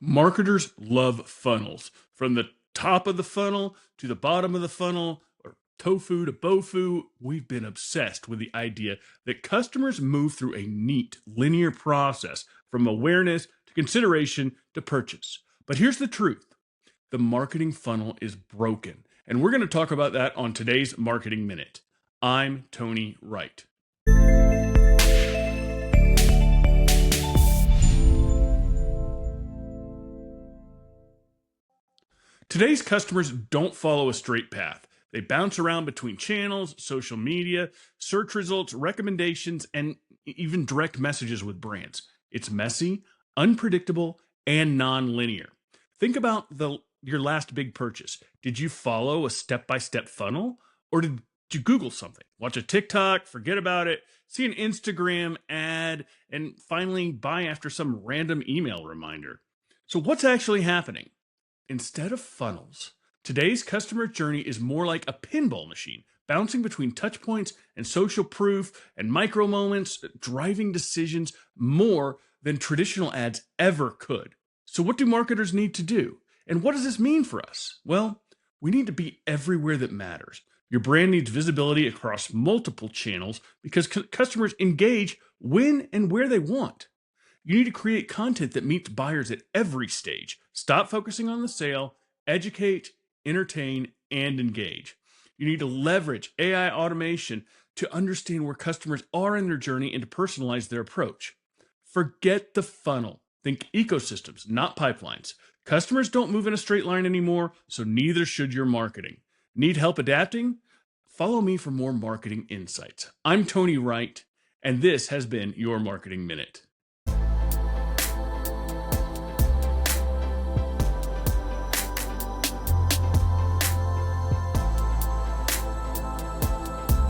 Marketers love funnels. From the top of the funnel to the bottom of the funnel, or tofu to bofu, we've been obsessed with the idea that customers move through a neat, linear process from awareness to consideration to purchase. But here's the truth: the marketing funnel is broken. And we're going to talk about that on today's Marketing Minute. I'm Tony Wright. Today's customers don't follow a straight path. They bounce around between channels, social media, search results, recommendations, and even direct messages with brands. It's messy, unpredictable, and non-linear. Think about your last big purchase. Did you follow a step-by-step funnel, or did you Google something, watch a TikTok, forget about it, see an Instagram ad, and finally buy after some random email reminder? So what's actually happening? Instead of funnels, today's customer journey is more like a pinball machine, bouncing between touch points and social proof and micro moments, driving decisions more than traditional ads ever could. So, what do marketers need to do? And what does this mean for us? Well, we need to be everywhere that matters. Your brand needs visibility across multiple channels because customers engage when and where they want. You need to create content that meets buyers at every stage. Stop focusing on the sale, educate, entertain, and engage. You need to leverage AI automation to understand where customers are in their journey and to personalize their approach. Forget the funnel. Think ecosystems, not pipelines. Customers don't move in a straight line anymore, so neither should your marketing. Need help adapting? Follow me for more marketing insights. I'm Tony Wright, and this has been your Marketing Minute.